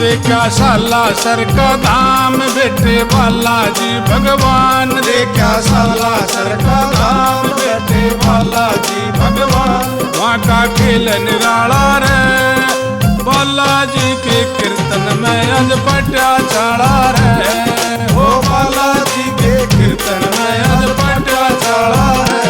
देखा सालासर का धाम बेटे बालाजी भगवान। देखा सालासर का धाम बेटे बालाजी भगवान। वहाँ का खेल निराला रे बालाजी के कीर्तन में अज पटा चढ़ा रे। ओ बालाजी के कीर्तन में अज पटा चढ़ा रे।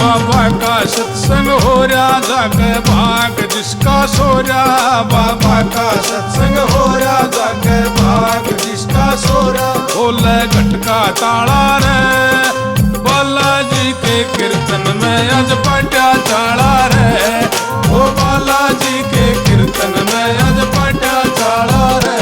बाबा का सत्संग हो रहा जाके भाग जिसका सो रहा। बाबा का सत्संग हो रहा जाके भाग जिसका सो रहा। बोले घटका ताला रे बालाजी के कीर्तन में अज पटा चढ़ा रे। ओ बालाजी के कीर्तन में अज पटा चढ़ा रे।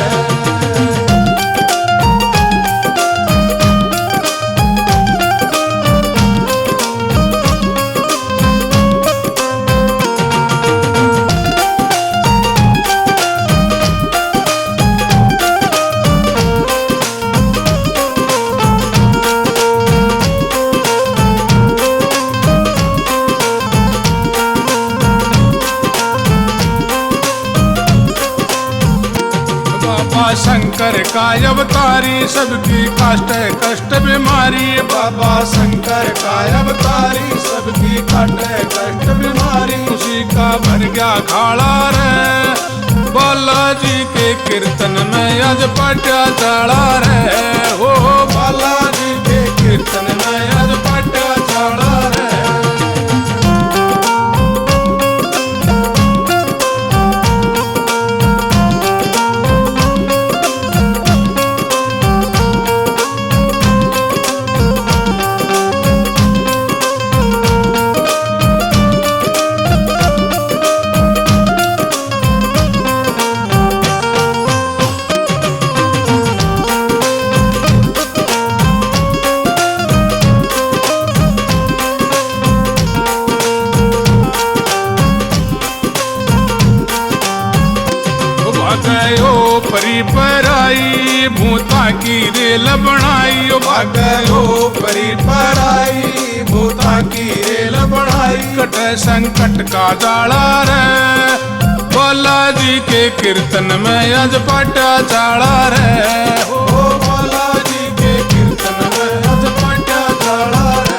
बाबा शंकर का अवतारी सबकी कष्ट कष्ट बीमारी। बाबा शंकर का अवतारी सबकी काटे कष्ट बीमारी। उसी का भर गया खाड़ा रे बालाजी के कीर्तन में अज पटा चढ़ा रे। हो बालाजी के कीर्तन में अज पटा चढ़ा रे। भागयो परी पर आई भूता की रेल बनाई। भागयो परी पर आई भूता की रेल बढ़ाई। कट संकट का जाड़ा रे बालाजी के कीर्तन में अज पटा चढ़ा रे। ओ बालाजी के कीर्तन में अज पटा चढ़ा रे।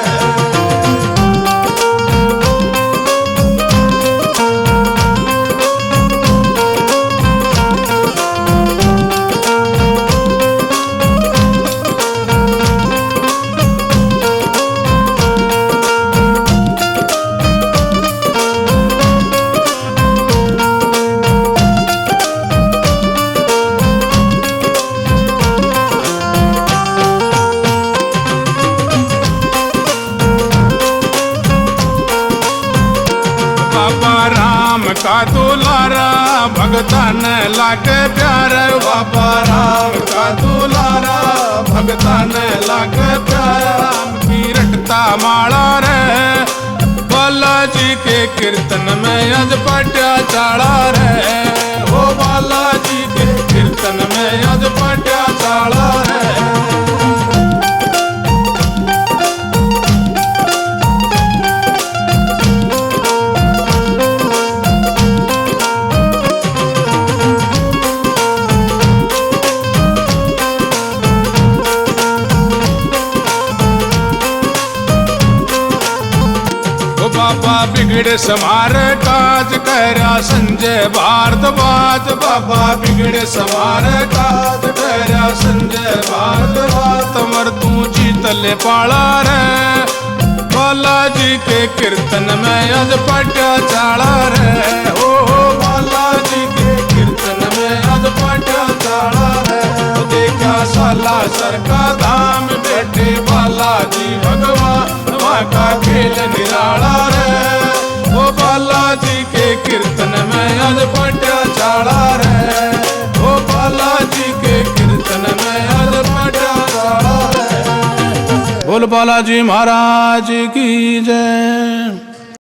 बाबा राम का दुलारा भगतान लागे प्यार। बाबा राम का दुलारा भगतान लागे प्यार। राम की रटता माला रे बालाजी के कीर्तन में अज पटा चढ़ा रे। ओ बालाजी के कीर्तन में अज पटा चढ़ा रे। बाबा बिगड़े समार काज कहरा संजय भारद्वाज। बाबा बिगड़े समार काज कहरा संजय भारद्वाज। तमर तू जीतले पाला रे बालाजी के कीर्तन में अज पटा चढ़ा रे। ओ बालाजी के कीर्तन में अज पटा चढ़ा रे। देखा सालासर का धाम बेटे बालाजी भगवान। वहाँ का खेल निराला रे। ओ बालाजी के कीर्तन में बोल बालाजी महाराज की जय।